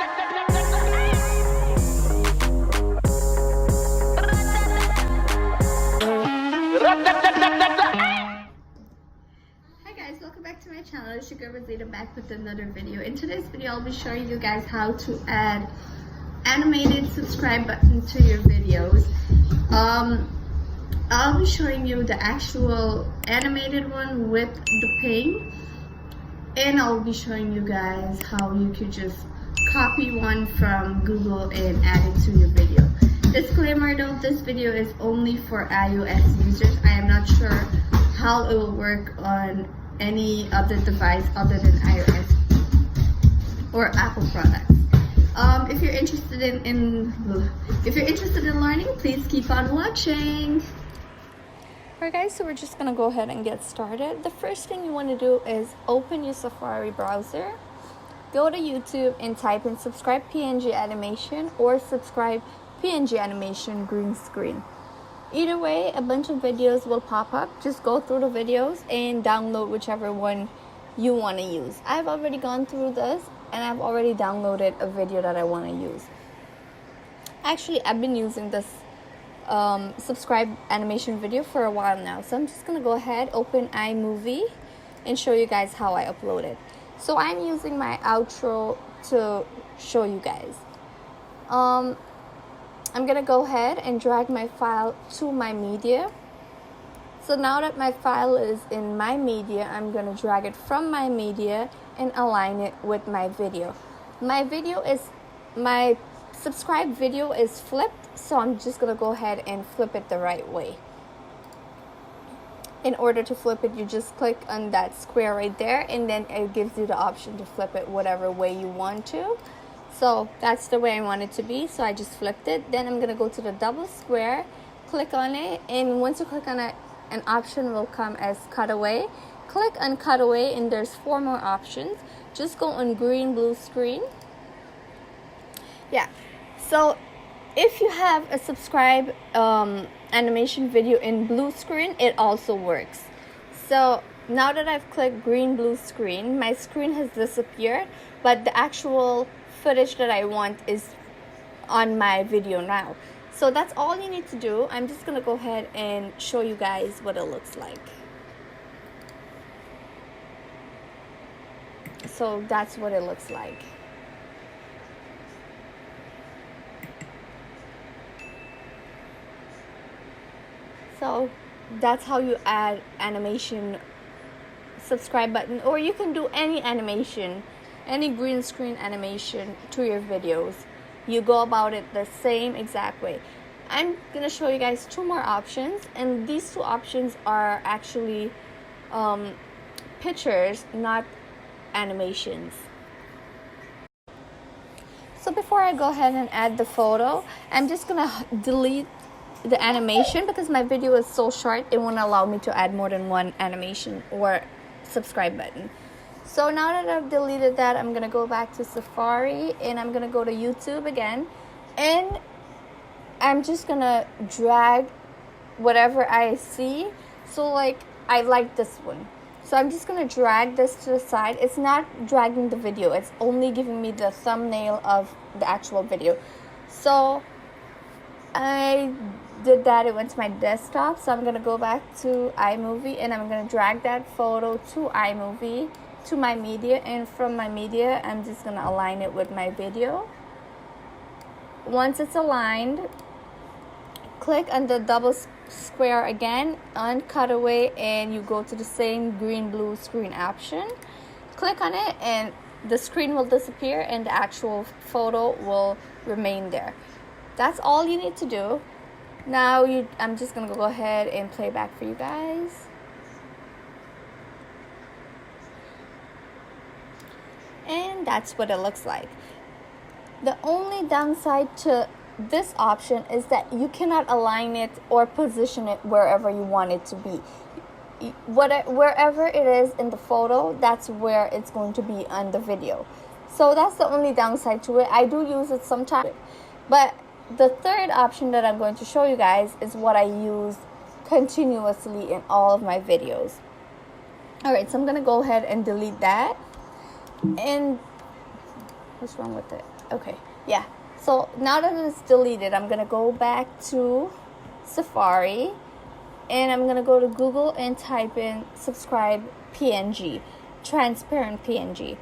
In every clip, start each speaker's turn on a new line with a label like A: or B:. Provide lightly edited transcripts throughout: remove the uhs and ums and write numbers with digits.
A: Guys, welcome back to my channel. It's your girl BYEEE back with another video. In today's video, I'll be showing you guys how to add animated subscribe button to your videos. I'll be showing you the actual animated one with the ping, and I'll be showing you guys how you could just copy one from Google and add it to your video. Disclaimer though, this video is only for iOS users. I am not sure how it will work on any other device other than iOS or Apple products. If you're interested in learning, please keep on watching. Alright guys, so we're just gonna go ahead and get started. The first thing you want to do is open your Safari browser, go to YouTube and type in subscribe PNG animation or subscribe PNG animation green screen. Either way, a bunch of videos will pop up. Just go through the videos and download whichever one you want to use. I've already gone through this and I've already downloaded a video that I want to use. Actually, I've been using this subscribe animation video for a while now. So I'm just going to go ahead, open iMovie and show you guys how I upload it. So I'm using my outro to show you guys. I'm gonna go ahead and drag my file to my media. So now that my file is in my media, I'm gonna drag it from my media and align it with my video. My subscribe video is flipped, so I'm just gonna go ahead and flip it the right way. In order to flip it, you just click on that square right there, and then it gives you the option to flip it whatever way you want to. So that's the way I want it to be, so I just flipped it. Then I'm gonna go to the double square, click on it, and once you click on it, an option will come as cutaway. Click on cutaway and there's 4 more options. Just go on green blue screen. Yeah, so if you have a subscribe animation video in blue screen, it also works. So now that I've clicked green blue screen, my screen has disappeared, but the actual footage that I want is on my video now. So that's all you need to do. I'm just gonna go ahead and show you guys what it looks like. So that's what it looks like. So that's how you add animation subscribe button, or you can do any animation, any green screen animation to your videos. You go about it the same exact way. I'm gonna show you guys 2 more options, and these 2 options are actually pictures, not animations. So before I go ahead and add the photo, I'm just gonna delete the animation because my video is so short, it won't allow me to add more than 1 animation or subscribe button. So now that I've deleted that, I'm gonna go back to Safari and I'm gonna go to YouTube again, and I'm just gonna drag whatever I see. So like I like this one, so I'm just gonna drag this to the side. It's not dragging the video, it's only giving me the thumbnail of the actual video. So I did that, it went to my desktop. So I'm gonna go back to iMovie and I'm gonna drag that photo to iMovie, to my media, and from my media I'm just gonna align it with my video. Once it's aligned, click on the double square again on cutaway and you go to the same green blue screen option. Click on it and the screen will disappear and the actual photo will remain there. That's all you need to do. Now I'm just gonna go ahead and play back for you guys. And that's what it looks like. The only downside to this option is that you cannot align it or position it wherever you want it to be. Wherever it is in the photo, that's where it's going to be on the video. So that's the only downside to it. I do use it sometimes, but the third option that I'm going to show you guys is what I use continuously in all of my videos. Alright, so I'm gonna go ahead and delete that. And what's wrong with it? Okay, yeah. So now that it's deleted, I'm gonna go back to Safari, and I'm gonna go to Google and type in subscribe PNG, transparent PNG.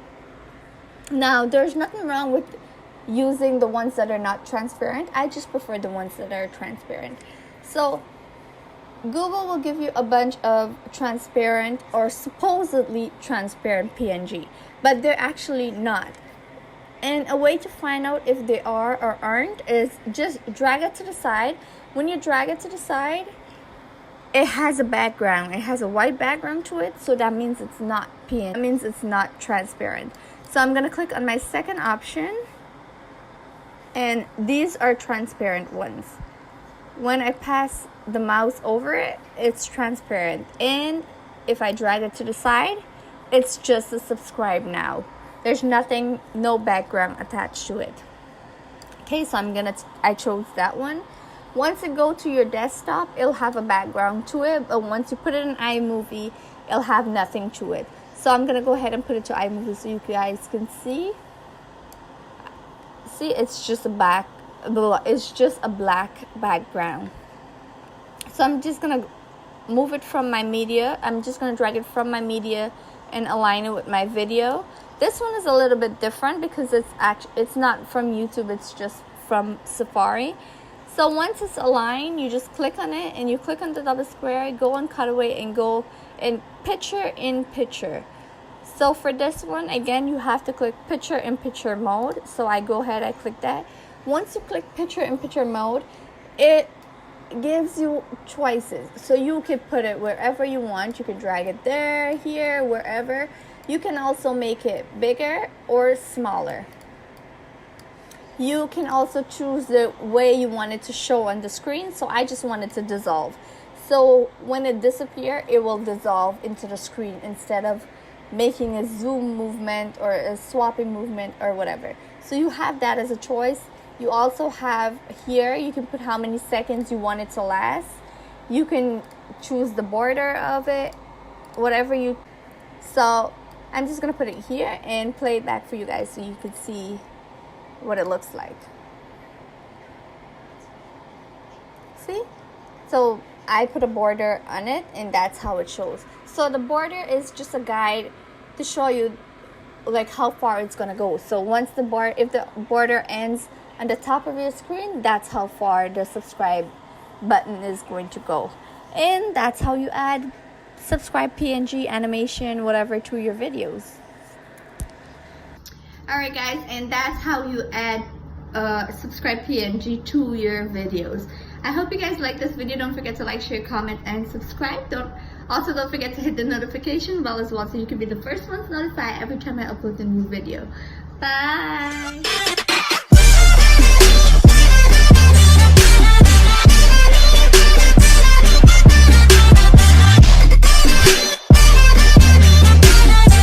A: Now, there's nothing wrong with using the ones that are not transparent. I just prefer the ones that are transparent. So Google will give you a bunch of transparent or supposedly transparent PNG, but they're actually not. And a way to find out if they are or aren't is just drag it to the side. When you drag it to the side, it has a background. It has a white background to it, so that means it's not PNG. That means it's not transparent. So I'm going to click on my second option, and these are transparent ones. When I pass the mouse over it, it's transparent. And if I drag it to the side, it's just a subscribe now. There's nothing, no background attached to it. Okay, so I chose that one. Once it go to your desktop, it'll have a background to it, but once you put it in iMovie, it'll have nothing to it. So I'm gonna go ahead and put it to iMovie so you guys can see. See, it's just a black background. So I'm just gonna move it from my media. I'm just gonna drag it from my media and align it with my video. This one is a little bit different because it's not from YouTube, it's just from Safari. So once it's aligned, you just click on it and you click on the double square, go on cutaway and go in picture in picture. So for this one, again, you have to click picture in picture mode. So I go ahead, I click that. Once you click picture in picture mode, it gives you choices. So you can put it wherever you want. You can drag it there, here, wherever. You can also make it bigger or smaller. You can also choose the way you want it to show on the screen. So I just want it to dissolve. So when it disappears, it will dissolve into the screen instead of making a zoom movement or a swapping movement or whatever. So you have that as a choice. You also have here, you can put how many seconds you want it to last. You can choose the border of it, whatever you. So I'm just gonna put it here and play it back for you guys so you can see what it looks like. See? So I put a border on it and that's how it shows. So the border is just a guide to show you like how far it's gonna go. So once if the border ends on the top of your screen, that's how far the subscribe button is going to go. And that's how you add subscribe PNG, animation, whatever to your videos. Alright guys, and that's how you add subscribe PNG to your videos. I hope you guys like this video. Don't forget to like, share, comment, and subscribe. Don't forget to hit the notification bell as well so you can be the first ones notified every time I upload a new video. Bye!